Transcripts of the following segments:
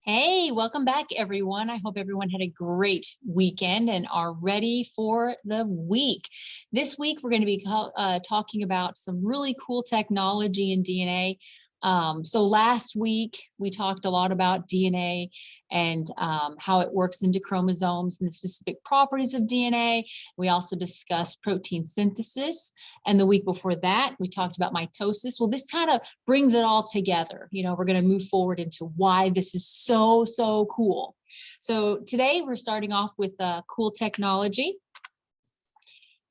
Hey, welcome back, everyone. I hope everyone had a great weekend and are ready for the week. This week, we're going to be talking about some really cool technology in DNA. So last week, we talked a lot about DNA and how it works into chromosomes and the specific properties of DNA. We also discussed protein synthesis. And the week before that, we talked about mitosis. Well, this kind of brings it all together. We're going to move forward into why this is so cool. So today we're starting off with cool technology.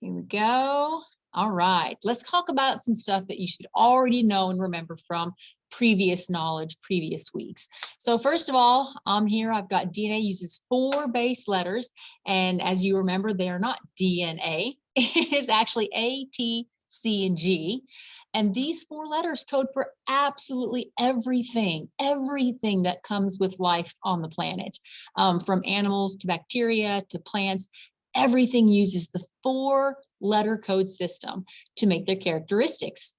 Here we go. All right, let's talk about some stuff that you should already know and remember from previous knowledge, previous weeks. So first of all, here I've got DNA uses 4 base letters. And as you remember, they are not DNA. It is actually A, T, C, and G. And these 4 letters code for absolutely everything that comes with life on the planet, from animals to bacteria to plants. Everything uses the 4-letter code system to make their characteristics.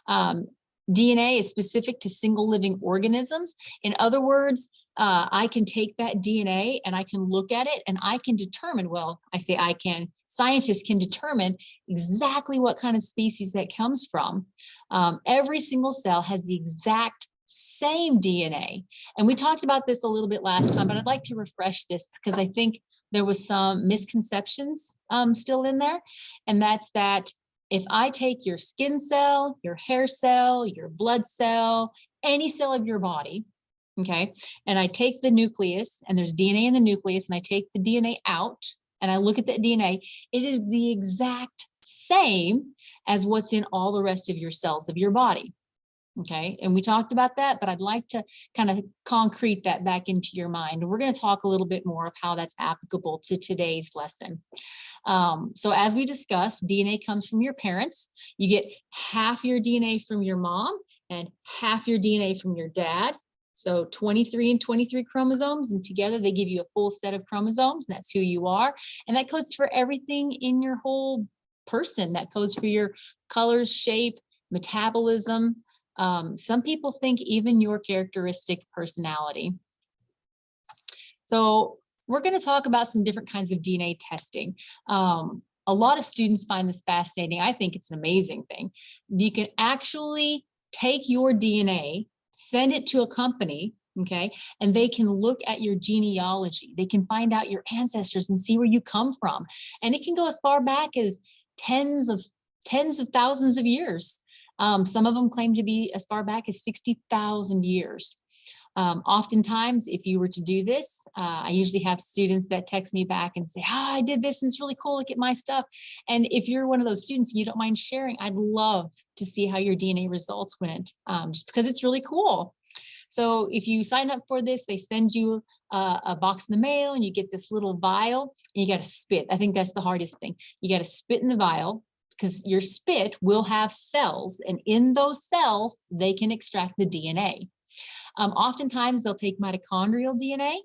DNA is specific to single living organisms. In other words, I can take that DNA and I can look at it and I can determine, well, I say I can, scientists can determine exactly what kind of species that comes from. Every single cell has the exact same DNA. And we talked about this a little bit last time, but I'd like to refresh this because I think there was some misconceptions still in there. And that's that if I take your skin cell, your hair cell, your blood cell, any cell of your body, okay, and I take the nucleus and there's DNA in the nucleus and I take the DNA out and I look at that DNA, it is the exact same as what's in all the rest of your cells of your body. Okay, and we talked about that, but I'd like to kind of concrete that back into your mind. We're going to talk a little bit more of how that's applicable to today's lesson. So as we discussed, DNA comes from your parents. You get half your DNA from your mom and half your DNA from your dad. So 23 and 23 chromosomes, and together they give you a full set of chromosomes, and that's who you are. And that codes for everything in your whole person. That codes for your colors, shape, metabolism. Some people think even your characteristic personality. So we're going to talk about some different kinds of DNA testing. A lot of students find this fascinating. I think it's an amazing thing. You can actually take your DNA, send it to a company, okay, and they can look at your genealogy. They can find out your ancestors and see where you come from. And it can go as far back as tens of thousands of years. Some of them claim to be as far back as 60,000 years. Oftentimes, if you were to do this, I usually have students that text me back and say, I did this and it's really cool, look at my stuff. And if you're one of those students and you don't mind sharing, I'd love to see how your DNA results went, just because it's really cool. So if you sign up for this, they send you a box in the mail and you get this little vial and you got to spit. I think that's the hardest thing. You got to spit in the vial, because your spit will have cells, and in those cells, they can extract the DNA. Oftentimes, they'll take mitochondrial DNA.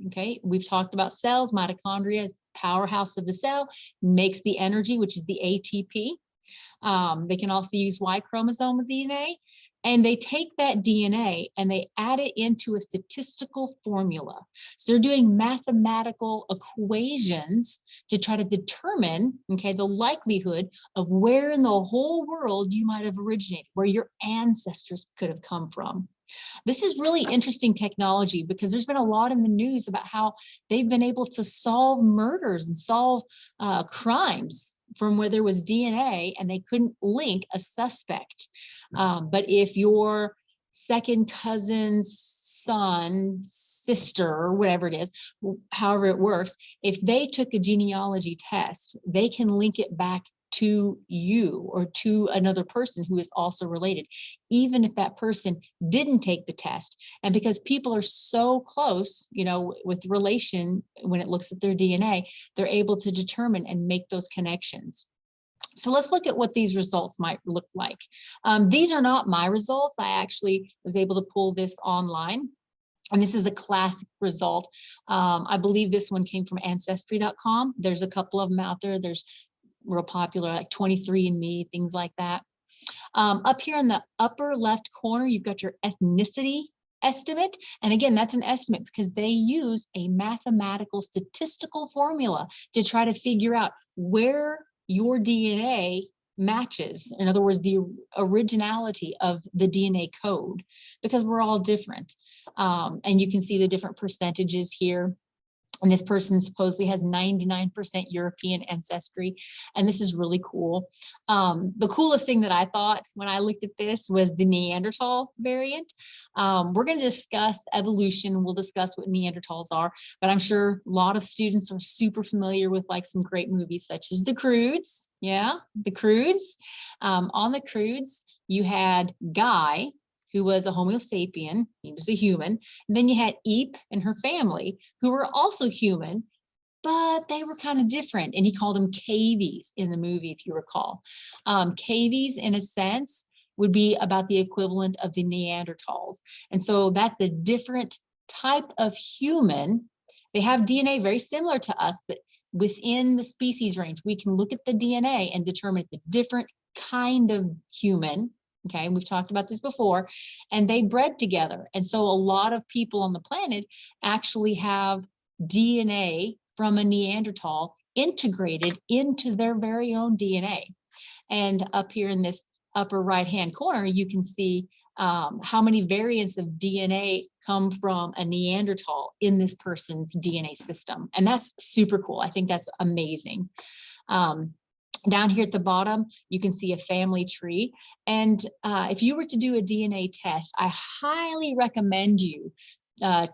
Okay, we've talked about cells. Mitochondria is the powerhouse of the cell, makes the energy, which is the ATP. They can also use Y chromosome of DNA. And they take that DNA and they add it into a statistical formula. So they're doing mathematical equations to try to determine, okay, the likelihood of where in the whole world you might have originated, where your ancestors could have come from. This is really interesting technology because there's been a lot in the news about how they've been able to solve murders and solve crimes from where there was DNA and they couldn't link a suspect. But if your second cousin's son, sister, or whatever it is, however it works, if they took a genealogy test, they can link it back to you or to another person who is also related, even if that person didn't take the test. And because people are so close, with relation, when it looks at their DNA, they're able to determine and make those connections. So let's look at what these results might look like. These are not my results. I actually was able to pull this online. And this is a classic result. I believe this one came from Ancestry.com. There's a couple of them out there. There's real popular, like 23andMe, things like that. Up here in the upper left corner, you've got your ethnicity estimate. And again, that's an estimate because they use a mathematical statistical formula to try to figure out where your DNA matches. In other words, the originality of the DNA code, because we're all different. And you can see the different percentages here. And this person supposedly has 99% European ancestry. And this is really cool. The coolest thing that I thought when I looked at this was the Neanderthal variant. We're going to discuss evolution. We'll discuss what Neanderthals are, but I'm sure a lot of students are super familiar with like some great movies such as The Croods. Yeah, The Croods. On The Croods, you had Guy, who was a Homo sapien, he was a human. And then you had Eep and her family, who were also human, but they were kind of different. And he called them cavies in the movie, if you recall. Cavies, in a sense, would be about the equivalent of the Neanderthals. And so that's a different type of human. They have DNA very similar to us, but within the species range, we can look at the DNA and determine it's a different kind of human. Okay, we've talked about this before, and they bred together. And so a lot of people on the planet actually have DNA from a Neanderthal integrated into their very own DNA. And up here in this upper right-hand corner, you can see how many variants of DNA come from a Neanderthal in this person's DNA system. And that's super cool. I think that's amazing. Down here at the bottom, you can see a family tree. And if you were to do a DNA test, I highly recommend you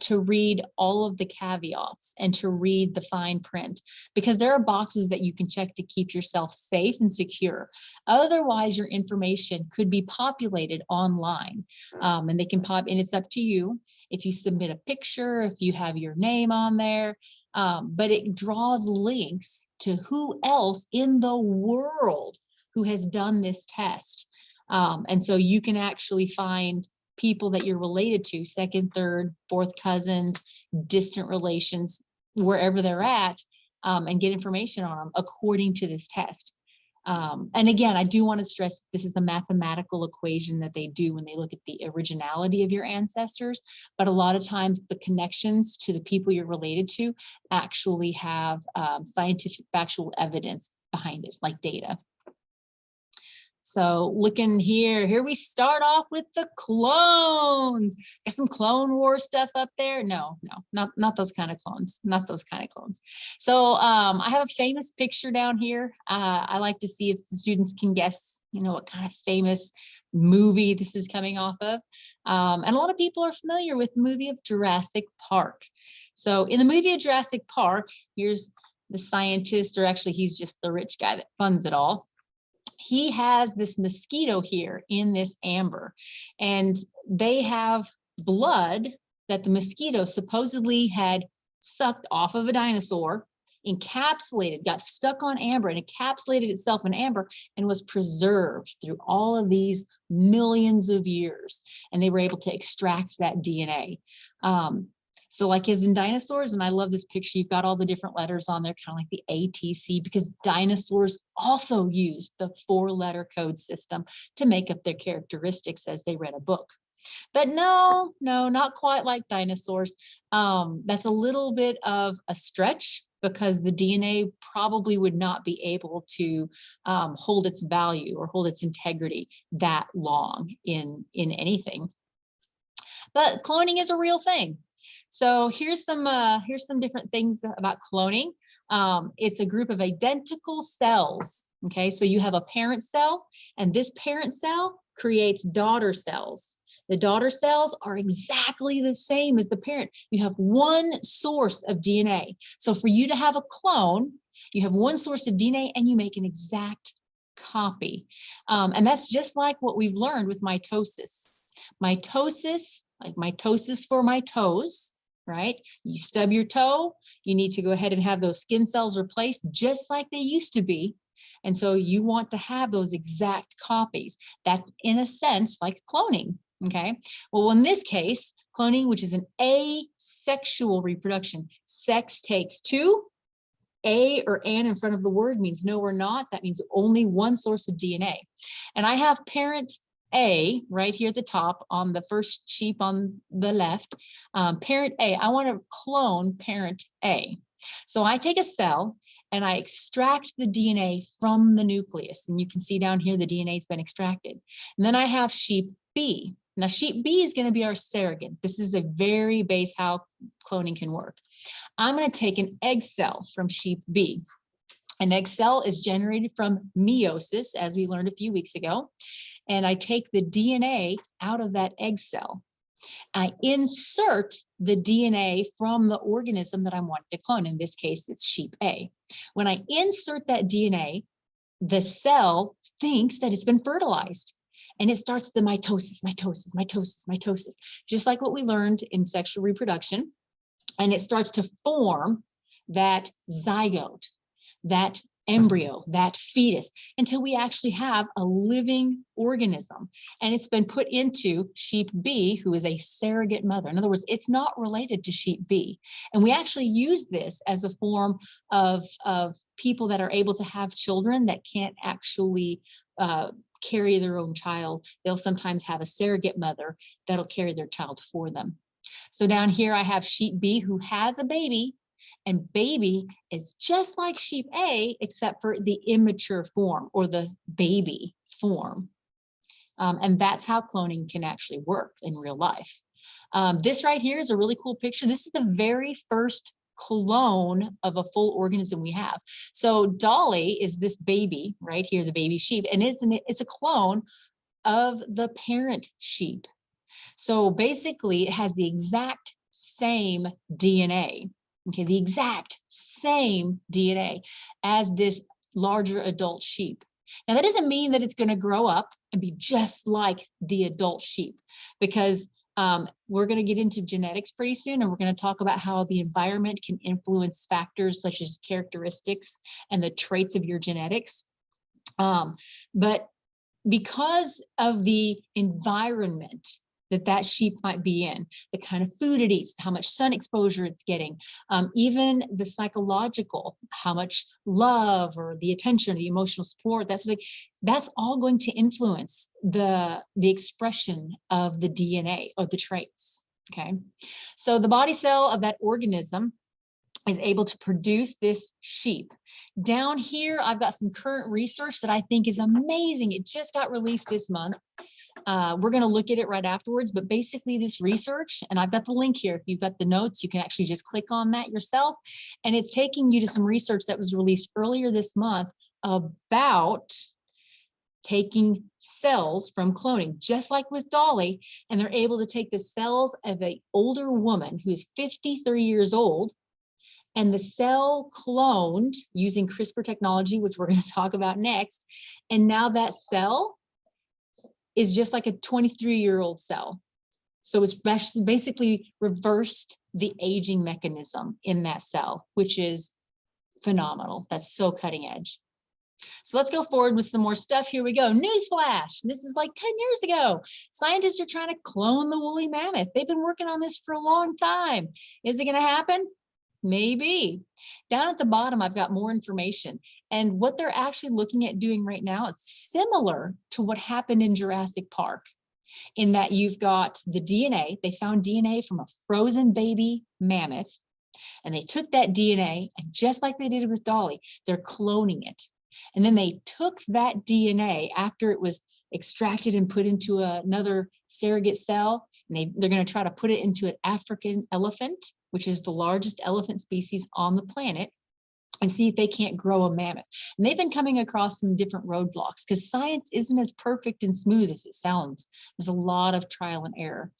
to read all of the caveats and to read the fine print, because there are boxes that you can check to keep yourself safe and secure. Otherwise, your information could be populated online, and they can pop, and it's up to you if you submit a picture, if you have your name on there, but it draws links to who else in the world who has done this test. And so you can actually find people that you're related to, second, third, fourth cousins, distant relations, wherever they're at, and get information on them according to this test. And again, I do want to stress this is a mathematical equation that they do when they look at the originality of your ancestors, but a lot of times the connections to the people you're related to actually have scientific factual evidence behind it, like data. So looking here we start off with the clones. Got some Clone War stuff up there. No, not those kind of clones, not those kind of clones. So I have a famous picture down here. I like to see if the students can guess, you know, what kind of famous movie this is coming off of. And a lot of people are familiar with the movie of Jurassic Park. So in the movie of Jurassic Park, here's the scientist, or actually he's just the rich guy that funds it all. He has this mosquito here in this amber, and they have blood that the mosquito supposedly had sucked off of a dinosaur, encapsulated, got stuck on amber and encapsulated itself in amber and was preserved through all of these millions of years. And they were able to extract that DNA. So like as in dinosaurs, and I love this picture, you've got all the different letters on there, kind of like the ATC, because dinosaurs also used the 4-letter code system to make up their characteristics as they read a book. But no, not quite like dinosaurs. That's a little bit of a stretch, because the DNA probably would not be able to hold its value or hold its integrity that long in anything. But cloning is a real thing. So here's some different things about cloning. It's a group of identical cells. Okay, so you have a parent cell, and this parent cell creates daughter cells. The daughter cells are exactly the same as the parent. You have one source of DNA. So for you to have a clone, you have one source of DNA and you make an exact copy. And that's just like what we've learned with mitosis. Mitosis, like mitosis for my toes, right? You stub your toe, you need to go ahead and have those skin cells replaced just like they used to be. And so you want to have those exact copies. That's in a sense like cloning. Okay, well, in this case, cloning, which is an asexual reproduction, sex takes two. A or an in front of the word means no or not. That means only one source of DNA. And I have parent A, right here at the top on the first sheep on the left, parent A, I want to clone parent A. So I take a cell and I extract the DNA from the nucleus. And you can see down here, the DNA has been extracted. And then I have sheep B. Now sheep B is going to be our surrogate. This is a very base how cloning can work. I'm going to take an egg cell from sheep B. An egg cell is generated from meiosis, as we learned a few weeks ago. And I take the DNA out of that egg cell. I insert the DNA from the organism that I want to clone. In this case, it's sheep A. When I insert that DNA, the cell thinks that it's been fertilized. And it starts the mitosis, mitosis, mitosis, mitosis, just like what we learned in sexual reproduction. And it starts to form that zygote, that embryo, that fetus, until we actually have a living organism. And it's been put into sheep B, who is a surrogate mother. In other words, it's not related to sheep B. And we actually use this as a form of people that are able to have children that can't actually carry their own child. They'll sometimes have a surrogate mother that'll carry their child for them. So down here, I have sheep B who has a baby, and baby is just like sheep A, except for the immature form or the baby form. And that's how cloning can actually work in real life. This right here is a really cool picture. This is the very first clone of a full organism we have. So Dolly is this baby right here, the baby sheep, and it's a clone of the parent sheep. So basically it has the exact same DNA, okay, the exact same DNA as this larger adult sheep. Now that doesn't mean that it's going to grow up and be just like the adult sheep, because we're going to get into genetics pretty soon, and we're going to talk about how the environment can influence factors such as characteristics and the traits of your genetics. But because of the environment that sheep might be in, the kind of food it eats, how much sun exposure it's getting, even the psychological, how much love or the attention, the emotional support, that's all going to influence the expression of the DNA or the traits, okay? So the body cell of that organism is able to produce this sheep. Down here, I've got some current research that I think is amazing. It just got released this month. We're going to look at it right afterwards, but basically this research, and I've got the link here. If you've got the notes, you can actually just click on that yourself. And it's taking you to some research that was released earlier this month about taking cells from cloning, just like with Dolly, and they're able to take the cells of an older woman who's 53 years old, and the cell cloned using CRISPR technology, which we're going to talk about next. And now that cell is just like a 23-year-old cell. So it's basically reversed the aging mechanism in that cell, which is phenomenal. That's so cutting edge. So let's go forward with some more stuff. Here we go. Newsflash. This is like 10 years ago. Scientists are trying to clone the woolly mammoth. They've been working on this for a long time. Is it going to happen? Maybe. Down at the bottom, I've got more information. And what they're actually looking at doing right now is similar to what happened in Jurassic Park, in that you've got the DNA. They found DNA from a frozen baby mammoth, and they took that DNA, and just like they did with Dolly, they're cloning it. And then they took that DNA after it was extracted and put into another surrogate cell, and they're going to try to put it into an African elephant, which is the largest elephant species on the planet, and see if they can't grow a mammoth. And they've been coming across some different roadblocks because science isn't as perfect and smooth as it sounds. There's a lot of trial and error.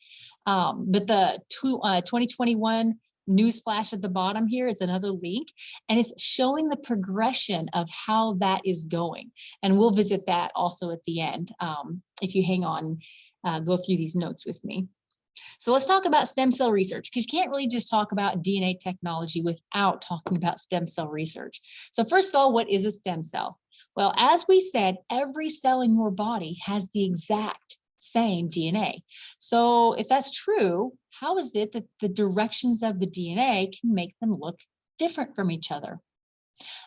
But the 2021 news flash at the bottom here is another link, and it's showing the progression of how that is going. And we'll visit that also at the end. If you hang on, go through these notes with me. So let's talk about stem cell research, because you can't really just talk about DNA technology without talking about stem cell research. So first of all, what is a stem cell? Well, as we said, every cell in your body has the exact same DNA. So if that's true, how is it that the directions of the DNA can make them look different from each other?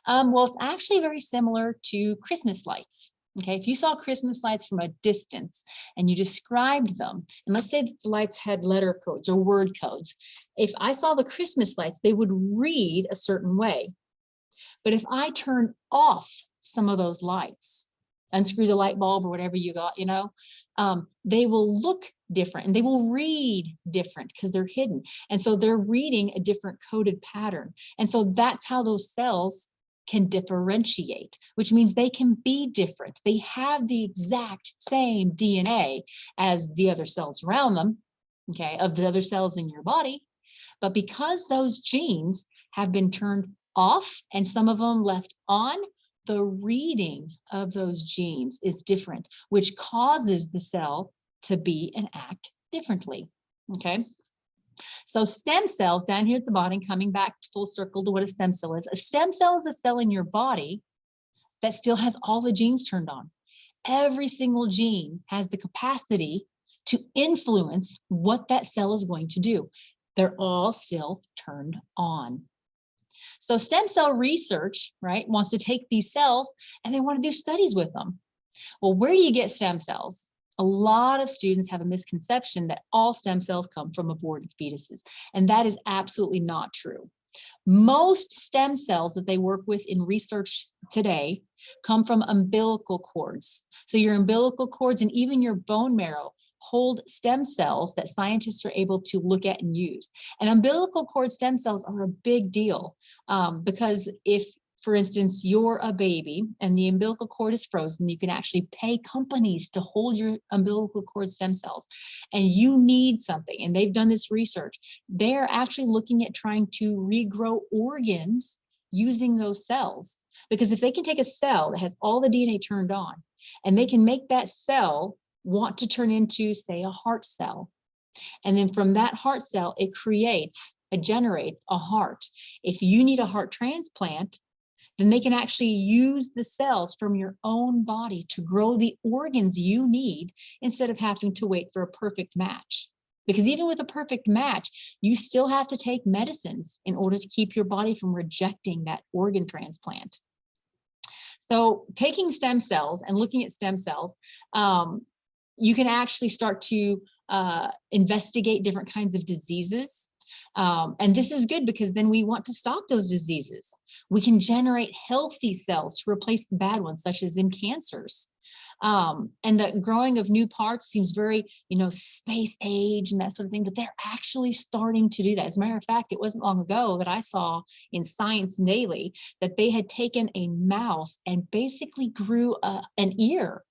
Well, it's actually very similar to Christmas lights. Okay, if you saw Christmas lights from a distance and you described them, and let's say that the lights had letter codes or word codes, if I saw the Christmas lights, they would read a certain way. But if I turn off some of those lights, unscrew the light bulb or whatever you got, they will look different and they will read different because they're hidden. And so they're reading a different coded pattern. And so that's how those cells can differentiate, which means they can be different. They have the exact same DNA as the other cells around them, okay, of the other cells in your body. But because those genes have been turned off and some of them left on, the reading of those genes is different, which causes the cell to be and act differently, okay? So stem cells down here at the bottom, coming back to full circle to what a stem cell is. A stem cell is a cell in your body that still has all the genes turned on. Every single gene has the capacity to influence what that cell is going to do. They're all still turned on. So stem cell research, right, wants to take these cells and they want to do studies with them. Well, where do you get stem cells? A lot of students have a misconception that all stem cells come from aborted fetuses, and that is absolutely not true. Most stem cells that they work with in research today come from umbilical cords. So your umbilical cords and even your bone marrow hold stem cells that scientists are able to look at and use. And umbilical cord stem cells are a big deal because if, for instance, you're a baby and the umbilical cord is frozen, you can actually pay companies to hold your umbilical cord stem cells, and you need something. And they've done this research. They're actually looking at trying to regrow organs using those cells. Because if they can take a cell that has all the DNA turned on and they can make that cell want to turn into, say, a heart cell. And then from that heart cell, it generates a heart. If you need a heart transplant, then they can actually use the cells from your own body to grow the organs you need instead of having to wait for a perfect match. Because even with a perfect match, you still have to take medicines in order to keep your body from rejecting that organ transplant. So taking stem cells and looking at stem cells, you can actually start to investigate different kinds of diseases. And this is good because then we want to stop those diseases. We can generate healthy cells to replace the bad ones, such as in cancers. And the growing of new parts seems very, space age and that sort of thing, but they're actually starting to do that. As a matter of fact, it wasn't long ago that I saw in Science Daily that they had taken a mouse and basically grew an ear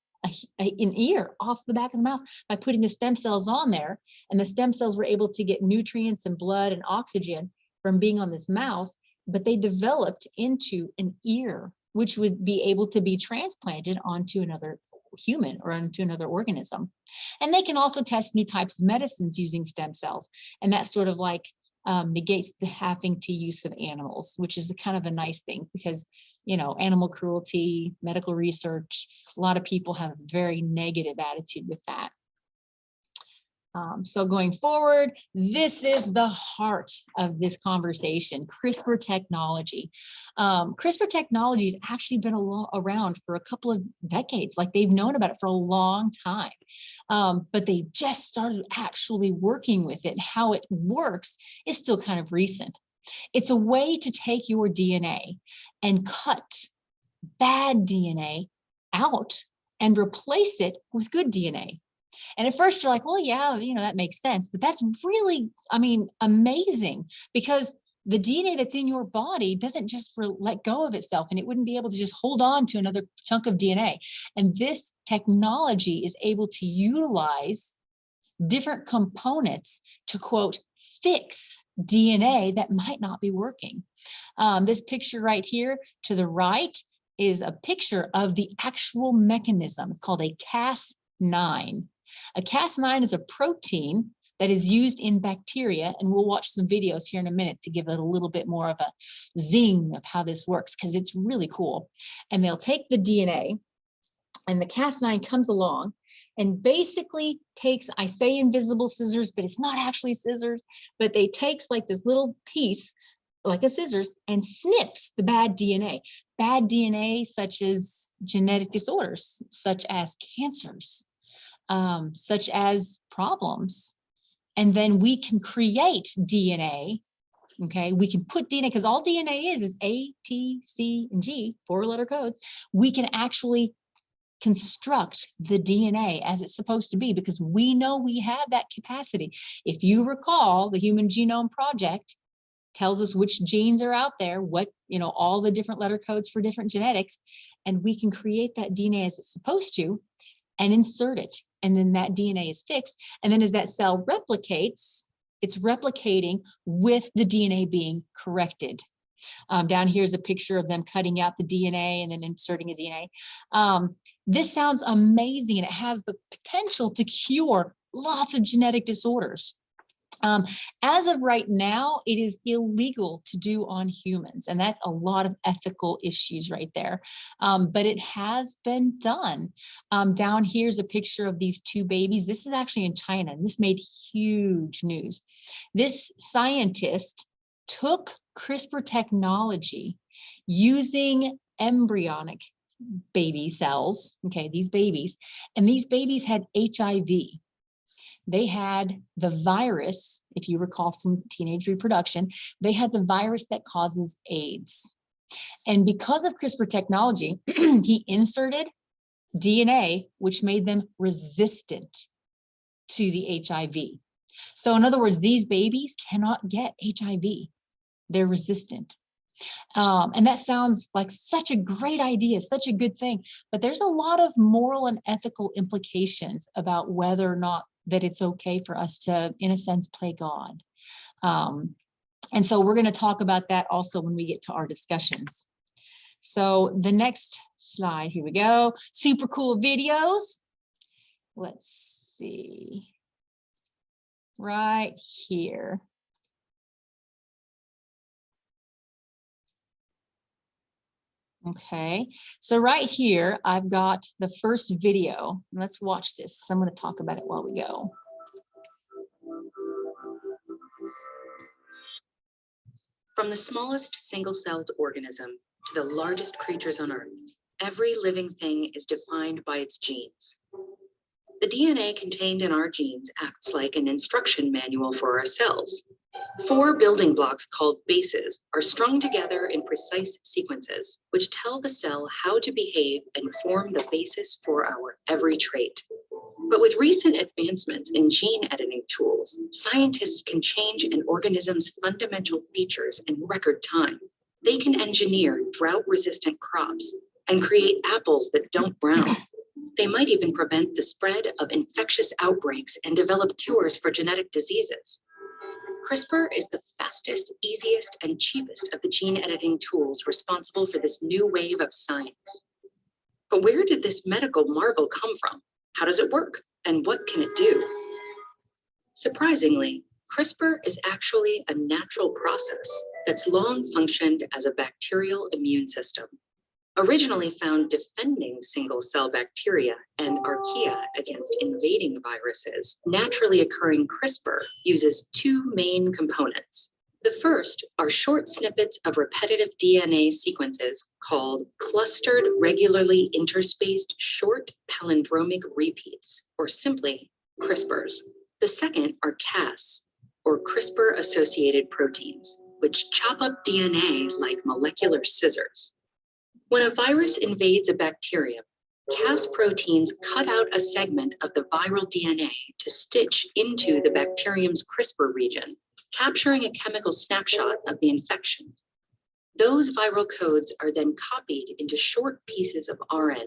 off the back of the mouse by putting the stem cells on there. And the stem cells were able to get nutrients and blood and oxygen from being on this mouse, but they developed into an ear, which would be able to be transplanted onto another human or onto another organism. And they can also test new types of medicines using stem cells. And that sort of like negates the having to use of animals, which is kind of a nice thing because, animal cruelty, medical research, a lot of people have a very negative attitude with that. So going forward, this is the heart of this conversation, CRISPR technology. CRISPR technology has actually been around for a couple of decades, like they've known about it for a long time, but they just started actually working with it. How it works is still kind of recent. It's a way to take your DNA and cut bad DNA out and replace it with good DNA. And at first you're like, well, yeah, that makes sense. But that's really, amazing because the DNA that's in your body doesn't just let go of itself and it wouldn't be able to just hold on to another chunk of DNA. And this technology is able to utilize different components to, quote, fix DNA that might not be working. This picture right here to the right is a picture of the actual mechanism. It's called a Cas9. A Cas9 is a protein that is used in bacteria, and we'll watch some videos here in a minute to give it a little bit more of a zing of how this works because it's really cool. And they'll take the DNA and the Cas9 comes along and basically takes, I say invisible scissors, but it's not actually scissors, but they takes like this little piece like a scissors, and snips the bad DNA. Bad DNA such as genetic disorders, such as cancers, such as problems. And then we can create DNA. Okay, we can put DNA, because all DNA is A, T, C, and G, 4-letter codes. We can actually construct the DNA as it's supposed to be, because we know we have that capacity. If you recall, the Human Genome Project tells us which genes are out there, what, all the different letter codes for different genetics, and we can create that DNA as it's supposed to and insert it. And then that DNA is fixed. And then as that cell replicates, it's replicating with the DNA being corrected. Down here is a picture of them cutting out the DNA and then inserting a DNA. This sounds amazing, and it has the potential to cure lots of genetic disorders. As of right now, it is illegal to do on humans, and that's a lot of ethical issues right there. But it has been done. Down here's a picture of these 2 babies. This is actually in China, and this made huge news. This scientist took CRISPR technology using embryonic baby cells, okay, these babies, and these babies had HIV. They had the virus, if you recall from teenage reproduction, they had the virus that causes AIDS. And because of CRISPR technology, he inserted DNA, which made them resistant to the HIV. So in other words, these babies cannot get HIV. They're resistant. And that sounds like such a great idea, such a good thing, but there's a lot of moral and ethical implications about whether or not that it's okay for us to, in a sense, play God. And so we're going to talk about that also when we get to our discussions. So the next slide, here we go. Super cool videos. Let's see. Right here. Okay, so right here, I've got the first video. Let's watch this. So I'm going to talk about it while we go. From the smallest single-celled organism to the largest creatures on Earth, every living thing is defined by its genes. The DNA contained in our genes acts like an instruction manual for our cells. 4 building blocks called bases are strung together in precise sequences, which tell the cell how to behave and form the basis for our every trait. But with recent advancements in gene editing tools, scientists can change an organism's fundamental features in record time. They can engineer drought-resistant crops and create apples that don't brown. They might even prevent the spread of infectious outbreaks and develop cures for genetic diseases. CRISPR is the fastest, easiest, and cheapest of the gene editing tools responsible for this new wave of science. But where did this medical marvel come from? How does it work? And what can it do? Surprisingly, CRISPR is actually a natural process that's long functioned as a bacterial immune system. Originally found defending single-cell bacteria and archaea against invading viruses, naturally occurring CRISPR uses 2 main components. The first are short snippets of repetitive DNA sequences called clustered regularly interspaced short palindromic repeats, or simply CRISPRs. The second are Cas, or CRISPR-associated proteins, which chop up DNA like molecular scissors. When a virus invades a bacterium, Cas proteins cut out a segment of the viral DNA to stitch into the bacterium's CRISPR region, capturing a chemical snapshot of the infection. Those viral codes are then copied into short pieces of RNA.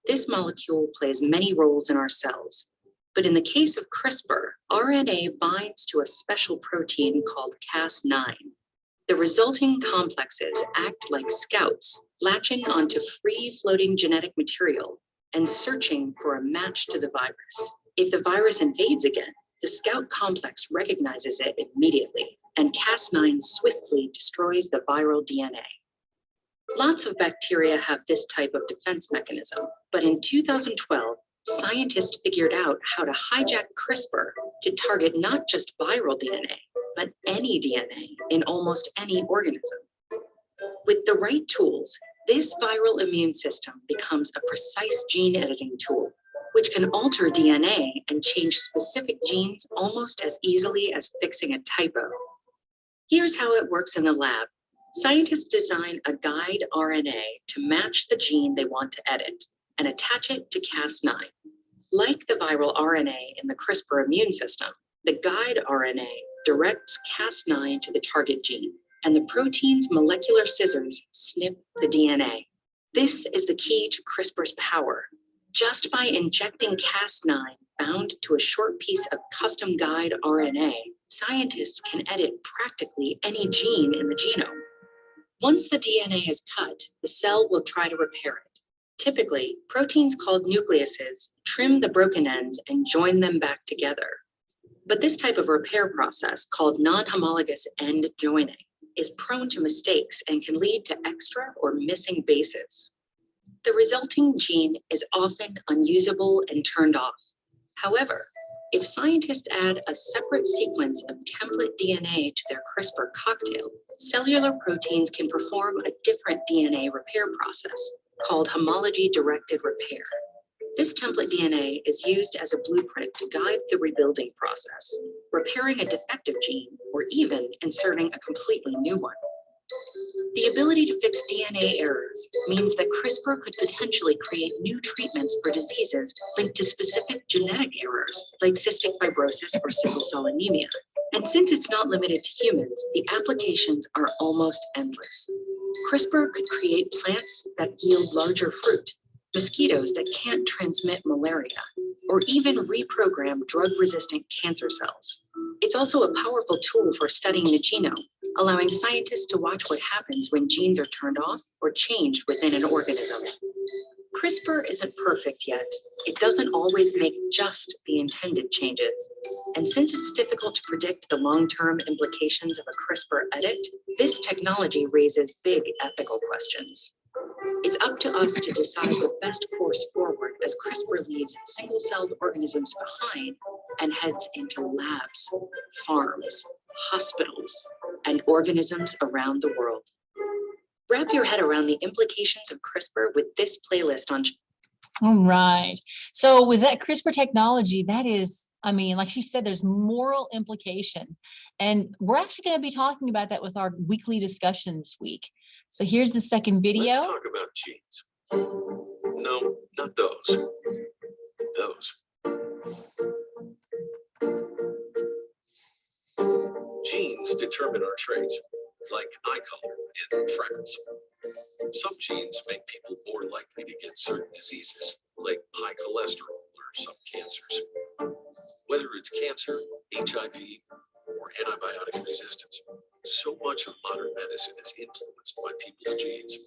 This molecule plays many roles in our cells, but in the case of CRISPR, RNA binds to a special protein called Cas9. The resulting complexes act like scouts, latching onto free-floating genetic material and searching for a match to the virus. If the virus invades again, the scout complex recognizes it immediately, and Cas9 swiftly destroys the viral DNA. Lots of bacteria have this type of defense mechanism, but in 2012, scientists figured out how to hijack CRISPR to target not just viral DNA, but any DNA in almost any organism. With the right tools, this viral immune system becomes a precise gene editing tool, which can alter DNA and change specific genes almost as easily as fixing a typo. Here's how it works in the lab. Scientists design a guide RNA to match the gene they want to edit and attach it to Cas9. Like the viral RNA in the CRISPR immune system, the guide RNA directs Cas9 to the target gene, and the protein's molecular scissors snip the DNA. This is the key to CRISPR's power. Just by injecting Cas9 bound to a short piece of custom guide RNA, scientists can edit practically any gene in the genome. Once the DNA is cut, the cell will try to repair it. Typically, proteins called nucleases trim the broken ends and join them back together. But this type of repair process, called non-homologous end joining, is prone to mistakes and can lead to extra or missing bases. The resulting gene is often unusable and turned off. However, if scientists add a separate sequence of template DNA to their CRISPR cocktail, cellular proteins can perform a different DNA repair process called homology-directed repair. This template DNA is used as a blueprint to guide the rebuilding process, repairing a defective gene, or even inserting a completely new one. The ability to fix DNA errors means that CRISPR could potentially create new treatments for diseases linked to specific genetic errors, like cystic fibrosis or sickle cell anemia. And since it's not limited to humans, the applications are almost endless. CRISPR could create plants that yield larger fruit, mosquitoes that can't transmit malaria, or even reprogram drug-resistant cancer cells. It's also a powerful tool for studying the genome, allowing scientists to watch what happens when genes are turned off or changed within an organism. CRISPR isn't perfect yet. It doesn't always make just the intended changes. And since it's difficult to predict the long-term implications of a CRISPR edit, this technology raises big ethical questions. It's up to us to decide the best course forward as CRISPR leaves single-celled organisms behind and heads into labs, farms, hospitals, and organisms around the world. Wrap your head around the implications of CRISPR with this playlist on. All right. So with that CRISPR technology, that is, I mean, like she said, there's moral implications. And we're actually going to be talking about that with our weekly discussion this week. So here's the second video. Let's talk about genes. No, not those. Those. Genes determine our traits, like eye color and fragrance. Some genes make people more likely to get certain diseases, like high cholesterol or some cancers. Whether it's cancer, HIV, or antibiotic resistance, so much of modern medicine is influenced by people's genes.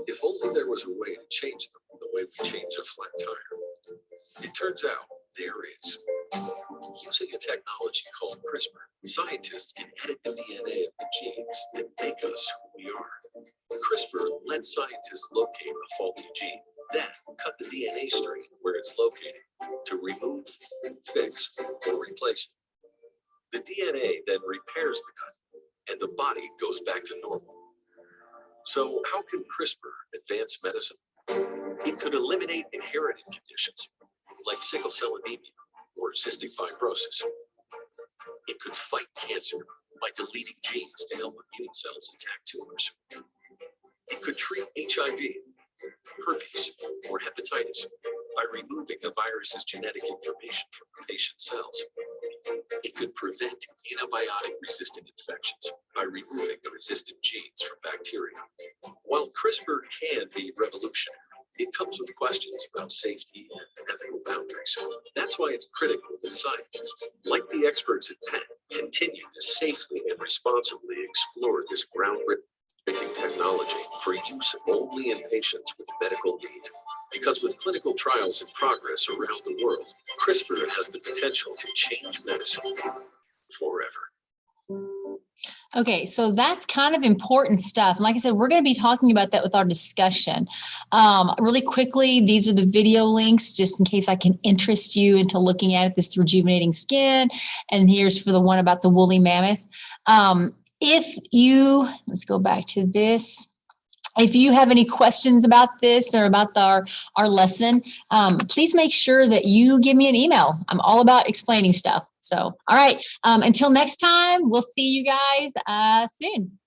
If only there was a way to change them the way we change a flat tire. It turns out there is. Using a technology called CRISPR, scientists can edit the DNA of the genes that make us who we are. CRISPR lets scientists locate a faulty gene, then cut the DNA strand where it's located to remove, fix, or replace it. The DNA then repairs the cut, and the body goes back to normal. So how can CRISPR advance medicine? It could eliminate inherited conditions, like sickle cell anemia or cystic fibrosis. It could fight cancer by deleting genes to help immune cells attack tumors. It could treat HIV, herpes, or hepatitis by removing a virus's genetic information from the patient's cells. It could prevent antibiotic-resistant infections by removing the resistant genes from bacteria. While CRISPR can be revolutionary, it comes with questions about safety and ethical boundaries. That's why it's critical that scientists, like the experts at Penn, continue to safely and responsibly explore this groundbreaking technology for use only in patients with medical need. Because with clinical trials in progress around the world, CRISPR has the potential to change medicine forever. Okay, so that's kind of important stuff. And like I said, we're going to be talking about that with our discussion. Really quickly, these are the video links, just in case I can interest you into looking at it, this rejuvenating skin. And here's for the one about the woolly mammoth. Let's go back to this. If you have any questions about this or about our lesson, please make sure that you give me an email. I'm all about explaining stuff. So, all right. Until next time, we'll see you guys soon.